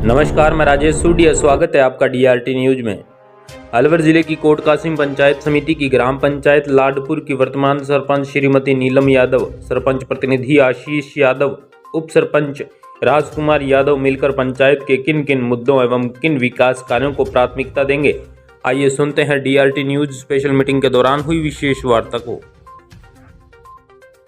नमस्कार, मैं राजेश सूडिया। स्वागत है आपका डीआरटी न्यूज में। अलवर जिले की कोट कासिम पंचायत समिति की ग्राम पंचायत लाडपुर की वर्तमान सरपंच श्रीमती नीलम यादव, सरपंच प्रतिनिधि आशीष यादव, उप सरपंच राजकुमार यादव मिलकर पंचायत के किन किन मुद्दों एवं किन विकास कार्यों को प्राथमिकता देंगे, आइए सुनते हैं डीआरटी न्यूज स्पेशल मीटिंग के दौरान हुई विशेष वार्ता को।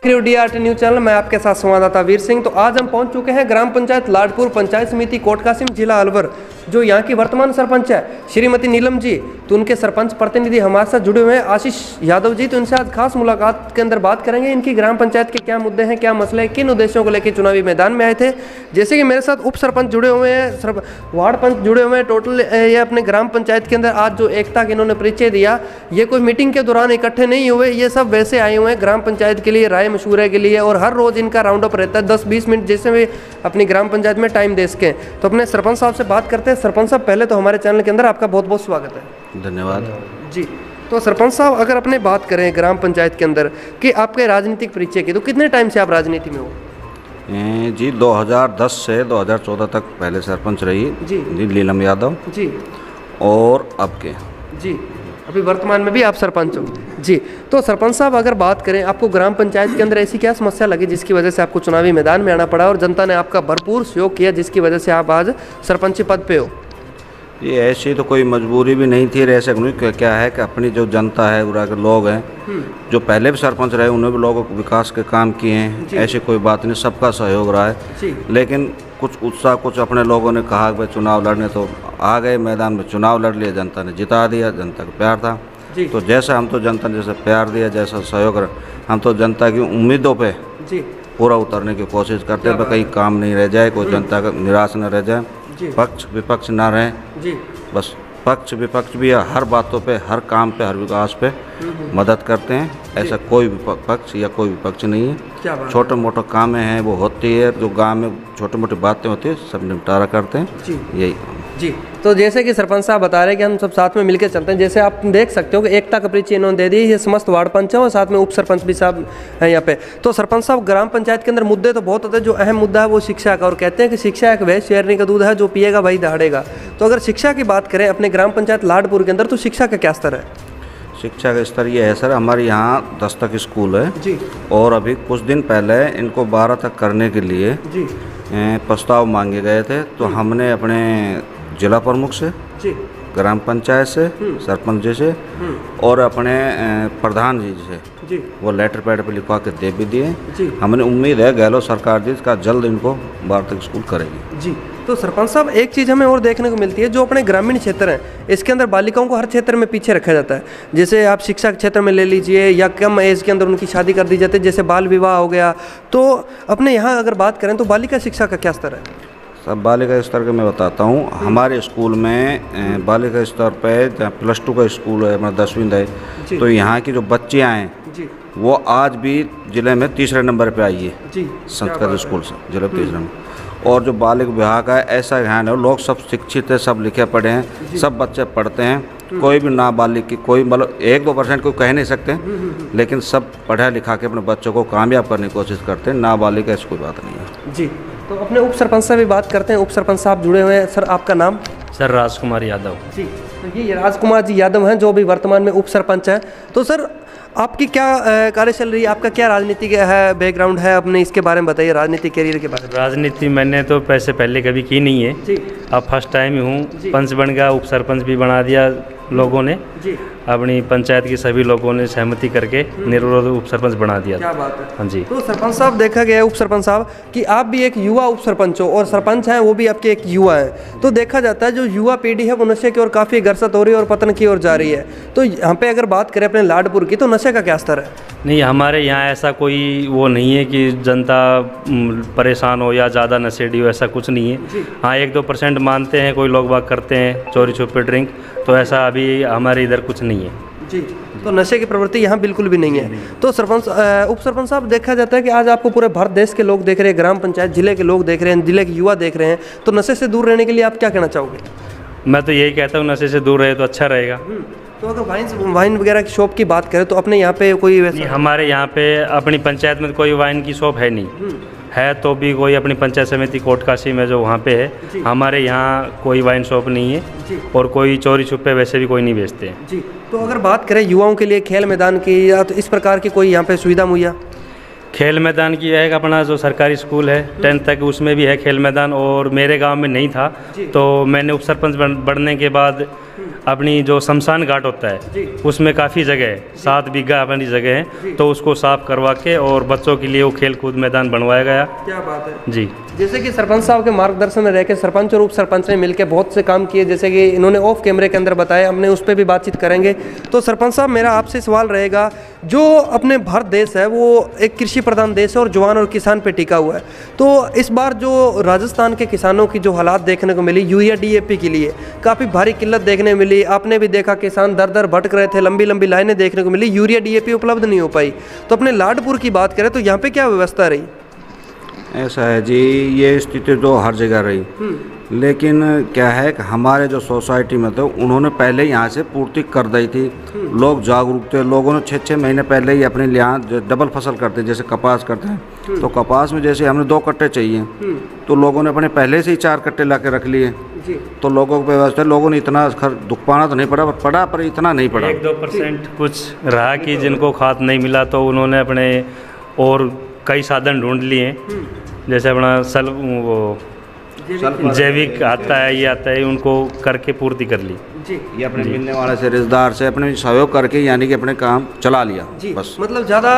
डीआरटी न्यूज चैनल में आपके साथ संवाददाता वीर सिंह। तो आज हम पहुंच चुके हैं ग्राम पंचायत लाडपुर पंचायत समिति कोट कासिम जिला अलवर। जो यहाँ की वर्तमान सरपंच है श्रीमती नीलम जी, तो उनके सरपंच प्रतिनिधि हमारे साथ जुड़े हुए हैं आशीष यादव जी। तो इनसे आज खास मुलाकात के अंदर बात करेंगे इनकी ग्राम पंचायत के क्या मुद्दे हैं, क्या मसले हैं, किन उद्देश्यों को लेकर चुनावी मैदान में आए थे। जैसे कि मेरे साथ उप सरपंच जुड़े हुए हैं, वार्ड पंच जुड़े हुए हैं। टोटल ये अपने ग्राम पंचायत के अंदर आज जो एकता का इन्होंने परिचय दिया, ये कोई मीटिंग के दौरान इकट्ठे नहीं हुए, ये सब वैसे आए हुए हैं ग्राम पंचायत के लिए, राय मशवरे के लिए। और हर रोज इनका राउंड अप रहता है 10-20 मिनट जैसे भी अपनी ग्राम पंचायत में टाइम दे सकें। तो अपने सरपंच साहब से बात करते हैं। सरपंच साहब, पहले तो हमारे चैनल के अंदर आपका बहुत बहुत स्वागत है। धन्यवाद जी। तो सरपंच साहब, अगर अपने बात करें ग्राम पंचायत के अंदर कि आपके राजनीतिक परिचय की, तो कितने टाइम से आप राजनीति में हो? जी 2010 से 2014 तक पहले सरपंच रही जी नीलम यादव जी, और अब के जी अभी वर्तमान में भी आप सरपंच हो जी। तो सरपंच साहब, अगर बात करें, आपको ग्राम पंचायत के अंदर ऐसी क्या समस्या लगी जिसकी वजह से आपको चुनावी मैदान में आना पड़ा और जनता ने आपका भरपूर सहयोग किया जिसकी वजह से आप आज सरपंच पद पे हो? ये ऐसी तो कोई मजबूरी भी नहीं थी। ऐसे क्या है कि अपनी जो जनता है, उरा के लोग हैं जो पहले भी सरपंच रहे, उन्होंने भी लोगों को विकास के काम किए हैं। ऐसी कोई बात नहीं, सबका सहयोग रहा है। लेकिन कुछ उत्साह, कुछ अपने लोगों ने कहा कि भाई चुनाव लड़ने, तो आ गए मैदान में, चुनाव लड़ लिया, जनता ने जिता दिया, जनता का प्यार था। तो जैसा हम तो जनता ने जैसे प्यार दिया, जैसा सहयोग रहा, हम तो जनता की उम्मीदों पे पूरा उतरने की कोशिश करते हैं। कहीं काम नहीं रह जाए, कोई जनता का निराश न रह जाए, पक्ष विपक्ष ना रहे, बस पक्ष विपक्ष भी हर बातों पे, हर काम पे, हर विकास पे मदद करते हैं। ऐसा कोई पक्ष या कोई विपक्ष नहीं है। छोटे मोटे काम हैं वो होती है, जो गांव में छोटी मोटी बातें होती है सब निपटारा करते हैं। यही जी। तो जैसे कि सरपंच साहब बता रहे हैं कि हम सब साथ में मिलकर चलते हैं। जैसे आप देख सकते हो कि एकता का परिचय इन्होंने दे दी, ये समस्त वार्ड पंच है और साथ में उप सरपंच भी साहब हैं यहाँ पे। तो सरपंच साहब, ग्राम पंचायत के अंदर मुद्दे तो बहुत होते हैं, जो अहम मुद्दा है वो शिक्षा का, और कहते हैं कि शिक्षा एक वह शेरनी का दूध है, जो पिएगा वही दहाड़ेगा। तो अगर शिक्षा की बात करें अपने ग्राम पंचायत लाडपुर के अंदर, तो शिक्षा का क्या स्तर है? शिक्षा का स्तर ये है सर, हमारे यहाँ 10 तक स्कूल है जी, और अभी कुछ दिन पहले इनको 12 तक करने के लिए जी प्रस्ताव मांगे गए थे। तो हमने अपने जिला प्रमुख से जी, ग्राम पंचायत से, सरपंच जी से और अपने प्रधान जी से जी वो लेटर पैड पे लिखवा के दे भी दिए। हमने उम्मीद है गहलोत सरकार जी का जल्द इनको 12 तक स्कूल करेगी जी। तो सरपंच साहब, एक चीज़ हमें और देखने को मिलती है, जो अपने ग्रामीण क्षेत्र हैं इसके अंदर बालिकाओं को हर क्षेत्र में पीछे रखा जाता है। जैसे आप शिक्षा के क्षेत्र में ले लीजिए, या कम एज के अंदर उनकी शादी कर दी जाती है, जैसे बाल विवाह हो गया। तो अपने यहाँ अगर बात करें तो बालिका शिक्षा का क्या स्तर है? सब बालिका स्तर के मैं बताता हूँ। हमारे स्कूल में बालिका स्तर पे +2 का स्कूल है, मतलब 10वीं तक, तो यहाँ की जो बच्चियाँ हैं वो आज भी जिले में 3रे नंबर पे आई है संस्कृत स्कूल से, जिले में 3रे नंबर। और जो बालिक विभाग का है, ऐसा ध्यान है, लोग सब शिक्षित है, सब लिखे पढ़े हैं, सब बच्चे पढ़ते हैं। कोई भी नाबालिग की कोई, मतलब 1-2% कोई कह नहीं सकते, लेकिन सब पढ़ा लिखा के अपने बच्चों को कामयाब करने की कोशिश करते हैं। नाबालिग ऐसी कोई बात नहीं है जी। तो अपने उप सरपंच से भी बात करते हैं। उप सरपंच साहब जुड़े हुए हैं। सर, आपका नाम? सर, राजकुमार यादव जी। तो ये राजकुमार जी यादव हैं जो अभी वर्तमान में उप सरपंच हैं। तो सर, आपकी क्या कार्य चल रही है, आपका क्या राजनीति है, बैकग्राउंड है, अपने इसके बारे में बताइए, राजनीतिक करियर के बारे में। राजनीति मैंने तो पैसे पहले कभी की नहीं है जी, अब फर्स्ट टाइम ही हूँ। पंच बन गया, उप सरपंच भी बना दिया लोगों ने जी, अपनी पंचायत की सभी लोगों ने सहमति करके निर्विरोध उप सरपंच बना दिया। क्या बात है। हाँ जी। तो सरपंच साहब, देखा गया है उप सरपंच साहब कि आप भी एक युवा उप सरपंच हो और सरपंच हैं वो भी आपके एक युवा हैं। तो देखा जाता है जो युवा पीढ़ी है वो नशे की ओर काफ़ी ग्रसित हो रही है और पतन की ओर जा रही है। तो यहाँ पे अगर बात करें अपने लाडपुर की, तो नशे का क्या स्तर है? नहीं, हमारे यहाँ ऐसा कोई वो नहीं है कि जनता परेशान हो या ज़्यादा नशेड़ी हो, ऐसा कुछ नहीं है। हाँ, 1-2% मानते हैं, कोई लोग बाग करते हैं चोरी छुपे ड्रिंक, तो ऐसा अभी हमारे इधर कुछ नहीं है जी। तो नशे की प्रवृत्ति यहाँ बिल्कुल भी नहीं है। तो सरपंच उप सरपंच साहब, देखा जाता है कि आज आपको पूरे भारत देश के लोग देख रहे हैं, ग्राम पंचायत जिले के लोग देख रहे हैं, जिले के युवा देख रहे हैं। तो नशे से दूर रहने के लिए आप क्या कहना चाहोगे? मैं तो यही कहता हूँ, नशे से दूर रहे तो अच्छा रहेगा। तो अगर वाइन वगैरह की शॉप की बात करें तो अपने यहाँ पे कोई वैसा? हमारे यहाँ पे अपनी पंचायत में कोई वाइन की शॉप है नहीं, है तो भी कोई अपनी पंचायत समिति कोट कासिम में जो वहाँ पे है। हमारे यहाँ कोई वाइन शॉप नहीं है और कोई चोरी छुपे वैसे भी कोई नहीं बेचते हैं जी। तो अगर बात करें युवाओं के लिए खेल मैदान की या तो इस प्रकार की कोई यहाँ पे सुविधा मुहैया? खेल मैदान की है, अपना जो सरकारी स्कूल है 10th तक उसमें भी है खेल मैदान, और मेरे गांव में नहीं था तो मैंने उप सरपंच बनने के बाद अपनी जो शमशान घाट होता है उसमें काफ़ी जगह है, 7 बीघा अपनी जगह है, तो उसको साफ करवा के और बच्चों के लिए वो खेल कूद मैदान बनवाया गया। क्या बात है जी। जैसे कि सरपंच साहब के मार्गदर्शन में रहकर सरपंच और उप सरपंच ने मिलकर बहुत से काम किए, जैसे कि इन्होंने ऑफ कैमरे के अंदर बताया, हमने उस पर भी बातचीत करेंगे। तो सरपंच साहब मेरा आपसे सवाल रहेगा, जो अपने भारत देश है वो एक कृषि प्रधान देश है और जवान और किसान पे टिका हुआ है, तो इस बार जो राजस्थान के किसानों की जो हालात देखने को मिली यूरिया DAP के लिए काफ़ी भारी किल्लत देखने मिली। आपने भी देखा किसान दर दर भटक रहे थे, लंबी लंबी लाइनें देखने को मिली, यूरिया DAP उपलब्ध नहीं हो पाई। तो अपने लाडपुर की बात करें तो यहाँ पे क्या व्यवस्था रही? ऐसा है जी, ये स्थिति तो हर जगह रही, लेकिन क्या है कि हमारे जो सोसाइटी में तो उन्होंने पहले यहाँ से पूर्ति कर दी थी। लोग जागरूक थे, लोगों ने 6-6 महीने पहले ही अपने यहाँ डबल फसल करते हैं, जैसे कपास करते हैं, तो कपास में जैसे हमें 2 कट्टे चाहिए तो लोगों ने अपने पहले से ही 4 कट्टे ला के रख लिए। तो लोगों को व्यवस्था, लोगों ने इतना दुख पाना तो नहीं पड़ा पर इतना नहीं पड़ा। 1-2% कुछ रहा कि जिनको खाद नहीं मिला तो उन्होंने अपने और कई साधन ढूंढ लिए, जैसे अपना वो जैविक आता है, ये आता है, उनको करके पूर्ति कर ली जी। ये अपने मिलने वाले से रिश्तेदार से अपने सहयोग करके यानी कि अपने काम चला लिया जी। बस, मतलब ज़्यादा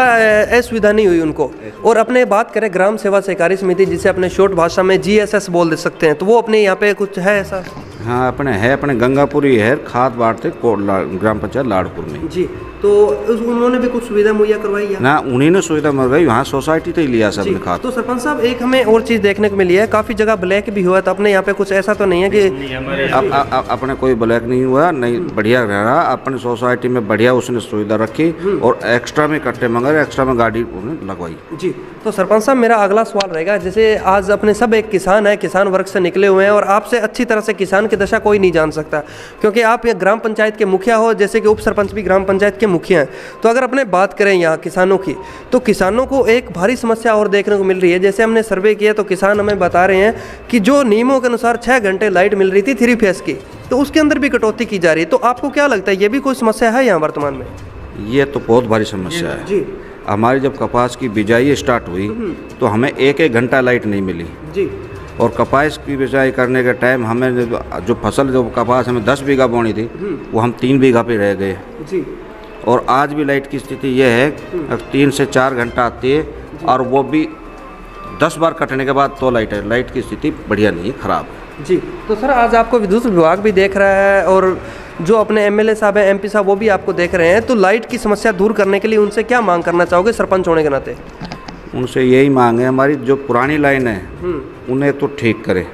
असुविधा नहीं हुई उनको। और अपने बात करें ग्राम सेवा सहकारी समिति, जिसे अपने शॉर्ट भाषा में GSS बोल दे सकते हैं, तो वो अपने यहाँ पे कुछ है ऐसा? हाँ, अपने गंगापुरी है, खाद बांटते ग्राम पंचायत लाडपुर में जी। तो उन्होंने भी कुछ सुविधा मुहैया करवाई है ना? उन्हीं ने सुविधा मिल गई, वहाँ सोसाइटी तो ही लिया सबने खाद। तो सरपंच साहब एक हमें और चीज़ देखने को मिली है, काफ़ी जगह ब्लैक भी हुआ, तो अपने यहाँ पे कुछ ऐसा तो नहीं है कि अपने कोई ब्लैक नहीं हुआ, नहीं बढ़िया रहा अपनी सोसाइटी में, बढ़िया उसने सुविधा रखी और एक्स्ट्रा में कट्टे मंगाए, एक्स्ट्रा में गाड़ी उन्हें लगवाई जी। तो सरपंच साहब मेरा अगला सवाल रहेगा, जैसे आज अपने सब एक किसान है, किसान वर्ग से निकले हुए हैं और आपसे अच्छी तरह से किसान की दशा कोई नहीं जान सकता, क्योंकि आप ये ग्राम पंचायत के मुखिया हो, जैसे कि उप सरपंच भी ग्राम पंचायत के मुखिया हैं। तो अगर अपने बात करें यहाँ किसानों की, तो किसानों को एक भारी समस्या और देखने को मिल रही है। जैसे हमने सर्वे किया तो किसान हमें बता रहे हैं कि जो नियमों के अनुसार 6 घंटे लाइट मिल रही थी 3 फेस की, तो उसके अंदर भी कटौती की जा रही है। तो आपको क्या लगता है, ये भी कोई समस्या है यहाँ वर्तमान में? ये तो बहुत भारी समस्या है जी। हमारी जब कपास की बिजाई स्टार्ट हुई तो हमें 1-1 घंटा लाइट नहीं मिली जी। और कपास की बिजाई करने के टाइम हमें जो फसल, जो कपास हमें 10 बीघा बोनी थी वो हम 3 बीघा पे रह गए जी। और आज भी लाइट की स्थिति ये है 3 से 4 घंटा आती है और वो भी 10 बार कटने के बाद तो लाइट की स्थिति बढ़िया नहीं, खराब है जी। तो सर आज आपको विद्युत विभाग भी देख रहा है और जो अपने MLA साहब हैं, MP साहब, वो भी आपको देख रहे हैं, तो लाइट की समस्या दूर करने के लिए उनसे क्या मांग करना चाहोगे सरपंच होने के नाते? उनसे यही मांग है हमारी, जो पुरानी लाइन है उन्हें तो ठीक करें,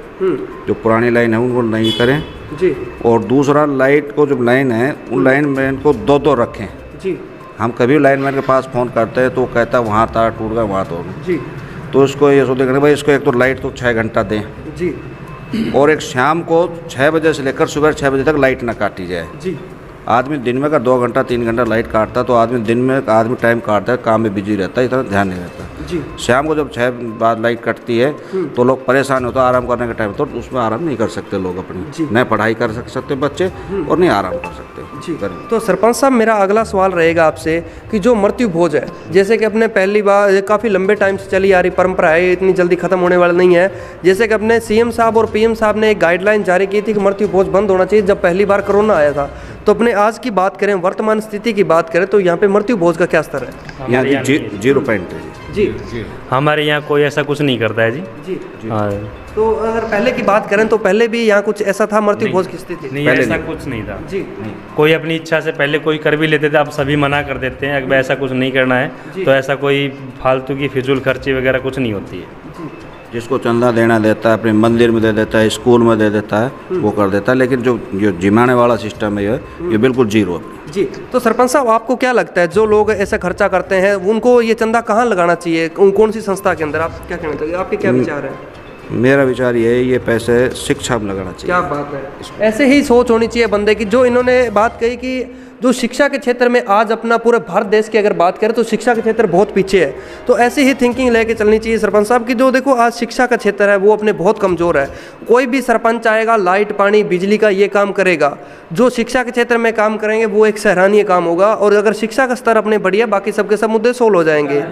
जो पुरानी लाइन है उनको नहीं करें जी। और दूसरा लाइट को जो लाइन है उन लाइन मैन को 2-2 रखें जी। हम कभी लाइनमैन के पास फ़ोन करते हैं तो वो कहता है वहाँ तार टूट गया, वहाँ तो जी। तो इसको ये सोचते हैं भाई इसको एक तो लाइट तो 6 घंटा दें जी, और एक शाम को 6 बजे से लेकर सुबह 6 बजे तक लाइट ना काटी जाए जी। आदमी दिन में अगर 2 घंटा 3 घंटा लाइट काटता तो आदमी दिन में टाइम काटता है, काम में बिजी रहता है, इतना ध्यान नहीं रहता जी। शाम को जब 6 बाद लाइट कटती है तो लोग परेशान होते हैं, आराम करने का टाइम तो उसमें आराम नहीं कर सकते लोग अपनी, न पढ़ाई कर सकते बच्चे और नहीं आराम कर सकते जी। तो सरपंच साहब मेरा अगला सवाल रहेगा आपसे कि जो मृत्यु भोज है, जैसे कि अपने पहली बार काफ़ी लंबे टाइम से चली आ रही परंपरा है, इतनी जल्दी खत्म होने वाला नहीं है। जैसे कि अपने CM साहब और PM साहब ने एक गाइडलाइन जारी की थी कि मृत्यु भोज बंद होना चाहिए जब पहली बार कोरोना आया था। तो अपने आज की बात करें, वर्तमान स्थिति की बात करें, तो यहाँ पे मृत्यु भोज का क्या स्तर है? यहाँ 0% है जी। हमारे यहाँ कोई ऐसा कुछ नहीं करता है जी जी। हाँ। तो अगर पहले की बात करें तो पहले भी यहाँ कुछ ऐसा था मृत्यु भोज की स्थिति? नहीं, ऐसा कुछ नहीं था जी। कोई अपनी इच्छा से पहले कोई कर भी लेते थे, अब सभी मना कर देते हैं, अगर ऐसा कुछ नहीं करना है तो ऐसा कोई फालतू की फिजूल खर्ची वगैरह कुछ नहीं होती है। जिसको चंदा देना देता है अपने मंदिर में दे देता है, स्कूल में दे देता है, वो कर देता है, लेकिन जो जिमाने वाला सिस्टम है ये बिल्कुल जीरो है जी। तो सरपंच साहब आपको क्या लगता है, जो लोग ऐसा खर्चा करते हैं उनको ये चंदा कहाँ लगाना चाहिए, कौन सी संस्था के अंदर? आप क्या कहना चाहिए, आपके क्या विचार है? मेरा विचार ये है, ये पैसे शिक्षा में लगाना चाहिए। क्या बात है, ऐसे ही सोच होनी चाहिए बंदे की। जो इन्होंने बात कही कि जो शिक्षा के क्षेत्र में आज अपना पूरे भारत देश की अगर बात करें तो शिक्षा के क्षेत्र बहुत पीछे है। तो ऐसी ही थिंकिंग लेके चलनी चाहिए सरपंच साहब की। जो देखो आज शिक्षा का क्षेत्र है वो अपने बहुत कमज़ोर है। कोई भी सरपंच आएगा लाइट पानी बिजली का ये काम करेगा, जो शिक्षा के क्षेत्र में काम करेंगे वो एक सराहनीय काम होगा। और अगर शिक्षा का स्तर अपने बढ़िया बाकी सबके सब मुद्दे सोल्व हो जाएंगे।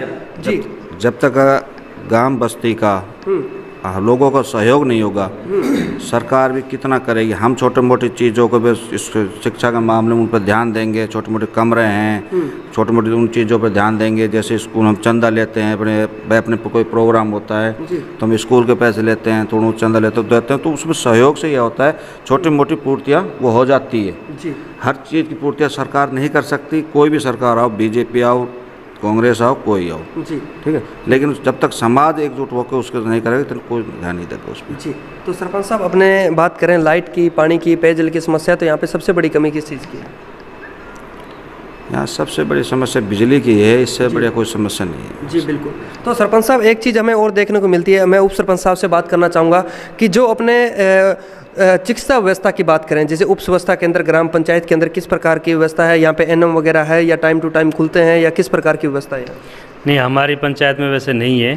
जी जब तक गांव बस्ती का लोगों का सहयोग नहीं होगा, सरकार भी कितना करेगी। हम छोटे मोटी चीज़ों को भी इस शिक्षा के मामले में उन पर ध्यान देंगे, छोटे मोटे कमरे हैं, छोटे मोटे उन चीज़ों पर ध्यान देंगे। जैसे स्कूल हम चंदा लेते हैं, अपने कोई प्रोग्राम होता है तो हम स्कूल के पैसे लेते हैं, थोड़ा चंदा देते हैं, तो उसमें सहयोग से यह होता है छोटी मोटी पूर्तियाँ वो हो जाती है। हर चीज़ की पूर्तियाँ सरकार नहीं कर सकती, कोई भी सरकार आओ, बीजेपी आओ, कांग्रेस आओ, कोई आओ, जी ठीक है। लेकिन जब तक समाज एकजुट होकर उसके नहीं करेगा तो कोई ध्यान नहीं देगा उस पर। जी तो सरपंच साहब अपने बात करें लाइट की, पानी की, पेयजल की समस्या, तो यहाँ पे सबसे बड़ी कमी किस चीज़ की है? यहाँ सबसे बड़ी समस्या बिजली की है, इससे बढ़िया कोई समस्या नहीं है। जी बिल्कुल। तो सरपंच साहब एक चीज़ हमें और देखने को मिलती है, मैं उप सरपंच साहब से बात करना चाहूँगा कि जो अपने चिकित्सा व्यवस्था की बात करें, जैसे उप स्वास्थ्य केंद्र ग्राम पंचायत के अंदर किस प्रकार की व्यवस्था है? यहाँ पे एनएम वगैरह है या टाइम टू टाइम खुलते हैं या किस प्रकार की व्यवस्था है? नहीं, हमारी पंचायत में वैसे नहीं है।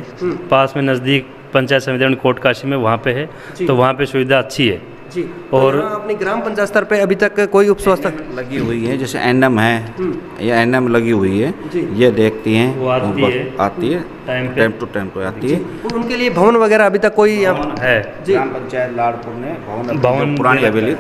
पास में नज़दीक पंचायत समिति कोट काशी में वहाँ पे है, तो वहाँ पे सुविधा अच्छी है। जी और अपनी ग्राम पंचायत स्तर पे अभी तक कोई उप स्वास्थ्य लगी हुई है, जैसे एनएम है या एनएम लगी हुई है, ये देखती हैं, वो आती है टाइम टू टाइम पे आती है। उनके लिए भवन वगैरह अभी तक कोई है? ग्राम पंचायत लाडपुर ने भवन पुरानी हवेली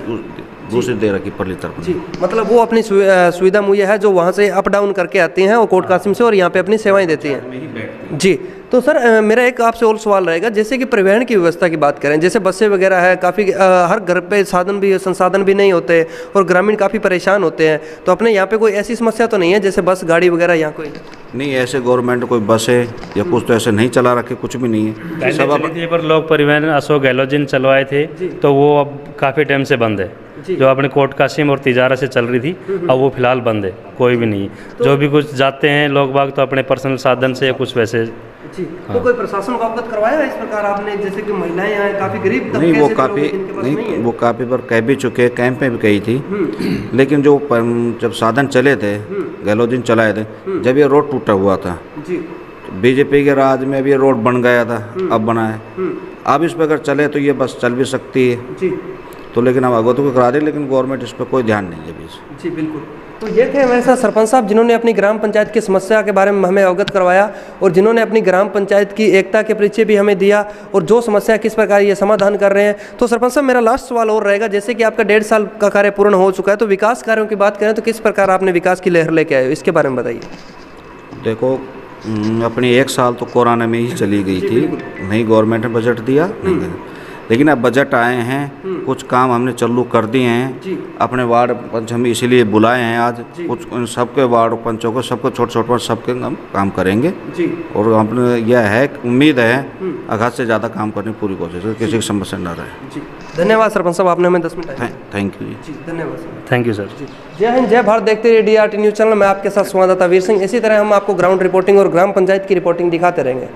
दूसरी दे रखी परली तरफ। जी मतलब वो अपनी सुविधा मुहैया है, जो वहाँ से अप डाउन करके आती हैं और कोट कासिम से, और यहाँ पे अपनी सेवाएं देती हैं। जी तो सर मेरा एक आपसे और सवाल रहेगा, जैसे कि परिवहन की व्यवस्था की बात करें, जैसे बसें वगैरह है, काफ़ी हर घर पे संसाधन भी नहीं होते और ग्रामीण काफ़ी परेशान होते हैं, तो अपने यहाँ पे कोई ऐसी समस्या तो नहीं है जैसे बस गाड़ी वगैरह यहाँ कोई नहीं? ऐसे गवर्नमेंट कोई बसें या कुछ तो ऐसे नहीं चला रखे, कुछ भी नहीं है। सब पर लोग परिवहन अशोक गहलोत जी ने चलवाए थे, तो वो अब काफ़ी टाइम से बंद है। जो अपने कोट कासिम और तिजारा से चल रही थी, अब वो फिलहाल बंद है, कोई भी नहीं। जो भी कुछ जाते हैं लोग बाग तो अपने पर्सनल साधन से या कुछ वैसे। जी तो कोई प्रशासन को अवगत करवाया है इस प्रकार आपने, जैसे कि महिलाएं हैं काफ़ी गरीब तबके नहीं, वो से काफ़ी नहीं, वो काफ़ी बार कह भी चुके, कैंप में भी कही थी। लेकिन जो जब साधन चले थे, गहलोत जी चलाए थे, जब ये रोड टूटा हुआ था, बीजेपी के राज में अब ये रोड बन गया था, अब बना है। अब इस पर अगर चले तो ये बस चल भी सकती है, तो लेकिन हम अवगत को करा दें, लेकिन गवर्नमेंट इस पर कोई ध्यान नहीं है अभी। जी बिल्कुल। तो ये थे हमारे साथ सरपंच साहब जिन्होंने अपनी ग्राम पंचायत की समस्या के बारे में हमें अवगत करवाया और जिन्होंने अपनी ग्राम पंचायत की एकता के परिचय भी हमें दिया और जो समस्या किस प्रकार ये समाधान कर रहे हैं। तो सरपंच साहब मेरा लास्ट सवाल और रहेगा, जैसे कि आपका 1.5 साल का कार्य पूर्ण हो चुका है, तो विकास कार्यों की बात करें तो किस प्रकार आपने विकास की लहर लेके आए, इसके बारे में बताइए। देखो अपनी 1 साल तो कोरोना में ही चली गई थी, नहीं गवर्नमेंट ने बजट दिया, नहीं, लेकिन अब बजट आए हैं, कुछ काम हमने चालू कर दिए हैं। अपने वार्ड पंच हम इसीलिए बुलाए हैं आज, कुछ उन सबके वार्ड पंचों को, सबको छोटे सबके हम काम करेंगे जी। और हमने यह है उम्मीद है आघात से ज़्यादा काम करने की पूरी कोशिश है, किसी की समस्या न रहे। जी धन्यवाद सरपंच साहब, आपने हमें 10 मिनट। थैंक यू जी धन्यवाद सर। Thank you sir. जय हिंद जय भारत, देखते रहिए DRT न्यूज़ चैनल। मैं आपके साथ संवाददाता वीर सिंह। इसी तरह हम आपको ग्राउंड रिपोर्टिंग और ग्राम पंचायत की रिपोर्टिंग दिखाते रहेंगे।